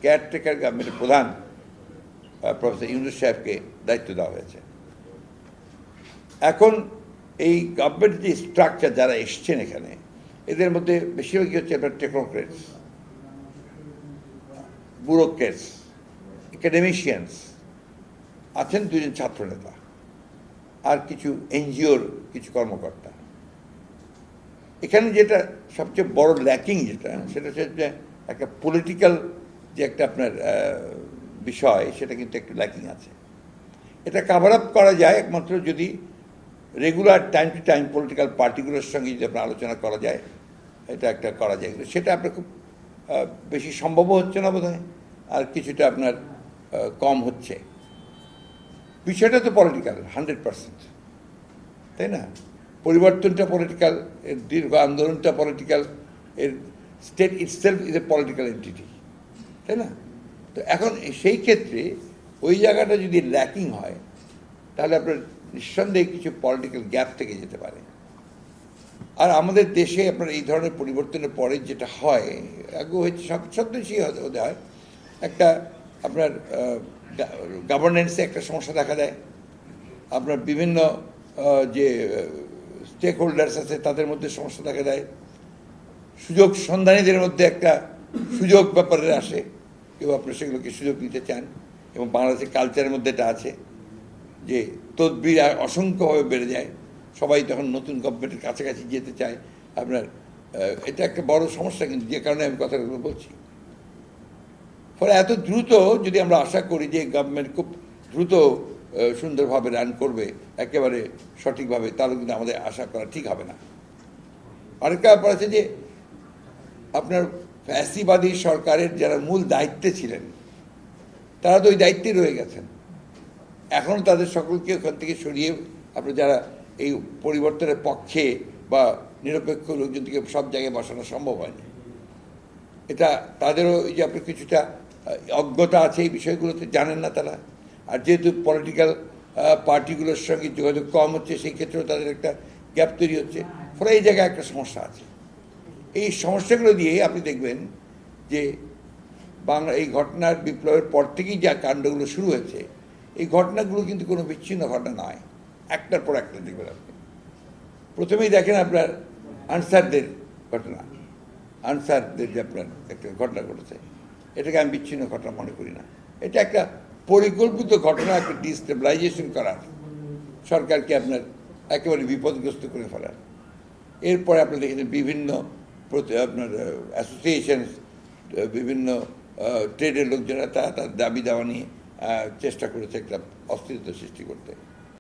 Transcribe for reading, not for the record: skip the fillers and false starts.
Caretaker গভর্নমেন্টের প্রধান professor Yunus সাহেবকে দায়িত্ব দেওয়া হয়েছে। এখন এই গভর্নমেন্ট যে স্ট্রাকচার যারা এসছেন এখানে, এদের মধ্যে বেশিরভাগই হচ্ছে আপনার টেকনোক্রেটস, ব্যুরোক্রেটস, একাডেমিশিয়ানস, আছেন দুজন ছাত্রনেতা, আর কিছু এনজিওর কিছু কর্মকর্তা। এখানে যেটা সবচেয়ে বড় ল্যাকিং যেটা, সেটা হচ্ছে যে একটা পলিটিক্যাল যে একটা আপনার বিষয়, সেটা কিন্তু একটু ল্যাকিং আছে। এটা কাভার আপ করা যায় একমাত্র যদি regular time to time political পার্টিগুলোর সঙ্গে যদি আপনার আলোচনা করা যায়, এটা একটা করা যায়। কিন্তু সেটা আপনার খুব বেশি সম্ভবও হচ্ছে না বোধ হয়, আর কিছুটা আপনার কম হচ্ছে। বিষয়টা তো পলিটিক্যাল 100%, তাই না? পরিবর্তনটা পলিটিক্যাল, এর দীর্ঘ আন্দোলনটা পলিটিক্যাল, এর state itself is a political entity, তাই না? তো এখন সেই ক্ষেত্রে ওই জায়গাটা যদি ল্যাকিং হয়, তাহলে আপনার নিঃসন্দেহে কিছু পলিটিক্যাল গ্যাপ থেকে যেতে পারে। আর আমাদের দেশে আপনার এই ধরনের পরিবর্তনের পরে যেটা হয়, আগে হয়েছে সব দেশেই হতে হয়, একটা আপনার গভর্নেন্সে একটা সমস্যা দেখা দেয়। আপনার বিভিন্ন যে স্টেক হোল্ডার্স আছে তাদের মধ্যে সমস্যা দেখা দেয়। সুযোগ সন্ধানীদের মধ্যে একটা সুযোগ ব্যাপারে আসে, কেউ আপনার সেগুলোকে সুযোগ নিতে চান। এবং বাংলাদেশের কালচারের মধ্যে এটা আছে যে তদবির অসংখ্যভাবে বেড়ে যায়, সবাই তখন নতুন গভর্নমেন্টের কাছাকাছি যেতে চায়। আপনার এটা একটা বড় সমস্যা, কিন্তু যে কারণে আমি কথাগুলো বলছি। ফলে এত দ্রুত যদি আমরা আশা করি যে গভর্নমেন্ট খুব দ্রুত সুন্দরভাবে রান করবে একেবারে সঠিকভাবে, তাহলে কিন্তু আমাদের আশা করা ঠিক হবে না। আরেকটা ব্যাপার আছে যে আপনার ফ্যাসিবাদী সরকারের যারা মূল দায়িত্বে ছিলেন, তারা তো ওই দায়িত্বে রয়ে গেছেন। এখনও তাদের সকলকে ওখান থেকে সরিয়ে আপনার যারা এই পরিবর্তনের পক্ষে বা নিরপেক্ষ লোকজনকে সব জায়গায় বসানো সম্ভব হয়নি। এটা তাদেরও যে আপনার কিছুটা অজ্ঞতা আছে, এই বিষয়গুলোতে জানেন না তারা। আর যেহেতু পলিটিক্যাল পার্টিগুলোর সঙ্গে যোগাযোগ কম হচ্ছে, সেই ক্ষেত্রেও তাদের একটা গ্যাপ তৈরি হচ্ছে। ফলে এই জায়গায় একটা সমস্যা আছে। এই সমস্যাগুলো দিয়ে আপনি দেখবেন যে বাংলা এই ঘটনার বিপ্লবের পর থেকেই যা কাণ্ডগুলো শুরু হয়েছে, এই ঘটনাগুলো কিন্তু কোনো বিচ্ছিন্ন ঘটনা নয়, একটার পর একটা দেখবেন আপনি। প্রথমেই দেখেন আপনার আনসারদের ঘটনা, আনসারদের যে আপনার একটা ঘটনা ঘটেছে, এটাকে আমি বিচ্ছিন্ন ঘটনা মনে করি না। এটা একটা পরিকল্পিত ঘটনা, একটা ডিস্টেবিলাইজেশন করার, সরকারকে আপনার একেবারে বিপদগ্রস্ত করে ফেলার। এরপরে আপনি দেখেছেন বিভিন্ন আপনার অ্যাসোসিয়েশন, বিভিন্ন ট্রেডের লোকজনেরা তারা তার দাবি দাওয়া নিয়ে চেষ্টা করেছে একটা অস্থিরতা সৃষ্টি করতে।